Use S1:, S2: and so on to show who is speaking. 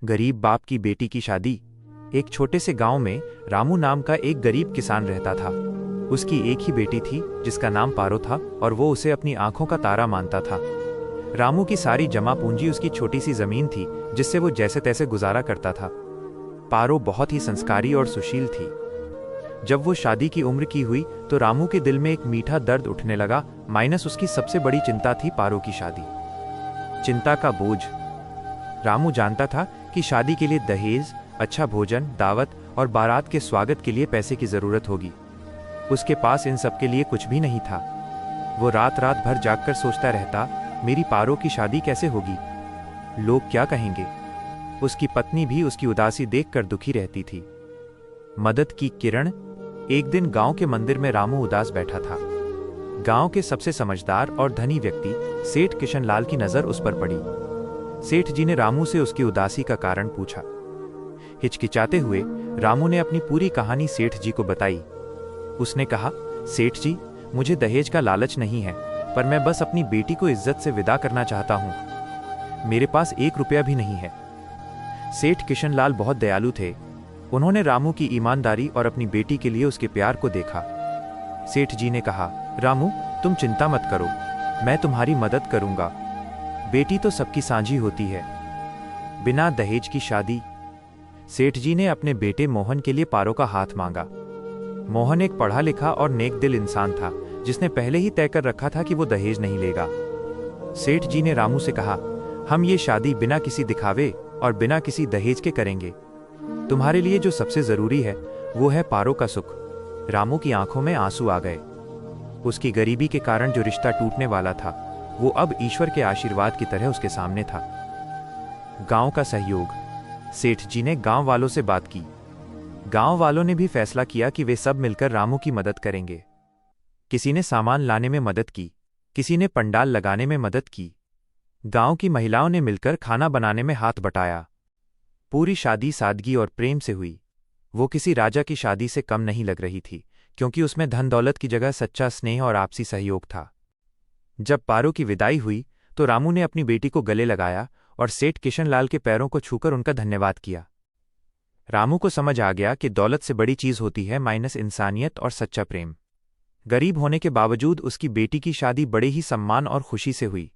S1: गरीब बाप की बेटी की शादी। एक छोटे से गांव में रामू नाम का एक गरीब किसान रहता था। उसकी एक ही बेटी थी जिसका नाम पारो था और वो उसे अपनी आंखों का तारा मानता था। रामू की सारी जमा पूंजी उसकी छोटी सी जमीन थी जिससे वो जैसे तैसे गुजारा करता था। पारो बहुत ही संस्कारी और सुशील थी। जब वो शादी की उम्र की हुई तो रामू के दिल में एक मीठा दर्द उठने लगा, माइनस उसकी सबसे बड़ी चिंता थी पारो की शादी। चिंता का बोझ। रामू जानता था कि शादी के लिए दहेज, अच्छा भोजन, दावत और बारात के स्वागत के लिए पैसे की जरूरत होगी। उसके पास इन सब के लिए कुछ भी नहीं था। वो रात रात भर जागकर सोचता रहता, मेरी पारो की शादी कैसे होगी, लोग क्या कहेंगे। उसकी पत्नी भी उसकी उदासी देखकर दुखी रहती थी। मदद की किरण। एक दिन गांव के मंदिर में रामू उदास बैठा था। गांव के सबसे समझदार और धनी व्यक्ति सेठ किशन लाल की नजर उस पर पड़ी। सेठ जी ने रामू से उसकी उदासी का कारण पूछा। हिचकिचाते हुए रामू ने अपनी पूरी कहानी सेठ जी को बताई। उसने कहा, सेठ जी, मुझे दहेज का लालच नहीं है, पर मैं बस अपनी बेटी को इज्जत से विदा करना चाहता हूं। मेरे पास 1 रुपया भी नहीं है। सेठ किशन लाल बहुत दयालु थे। उन्होंने रामू की ईमानदारी और अपनी बेटी के लिए उसके प्यार को देखा। सेठ जी ने कहा, रामू, तुम चिंता मत करो, मैं तुम्हारी मदद करूंगा। बेटी तो सबकी साझी होती है। बिना दहेज की शादी। सेठ जी ने अपने बेटे मोहन के लिए पारो का हाथ मांगा। मोहन एक पढ़ा लिखा और नेक दिल इंसान था जिसने पहले ही तय कर रखा था कि वो दहेज नहीं लेगा। सेठ जी ने रामू से कहा, हम ये शादी बिना किसी दिखावे और बिना किसी दहेज के करेंगे। तुम्हारे लिए जो सबसे जरूरी है वो है पारो का सुख। रामू की आंखों में आंसू आ गए। उसकी गरीबी के कारण जो रिश्ता टूटने वाला था वो अब ईश्वर के आशीर्वाद की तरह उसके सामने था। गांव का सहयोग। सेठ जी ने गांव वालों से बात की। गांव वालों ने भी फैसला किया कि वे सब मिलकर रामू की मदद करेंगे। किसी ने सामान लाने में मदद की, किसी ने पंडाल लगाने में मदद की। गांव की महिलाओं ने मिलकर खाना बनाने में हाथ बटाया। पूरी शादी सादगी और प्रेम से हुई। वो किसी राजा की शादी से कम नहीं लग रही थी, क्योंकि उसमें धन दौलत की जगह सच्चा स्नेह और आपसी सहयोग था। जब पारो की विदाई हुई तो रामू ने अपनी बेटी को गले लगाया और सेठ किशनलाल के पैरों को छूकर उनका धन्यवाद किया। रामू को समझ आ गया कि दौलत से बड़ी चीज होती है माइनस इंसानियत और सच्चा प्रेम। गरीब होने के बावजूद उसकी बेटी की शादी बड़े ही सम्मान और खुशी से हुई।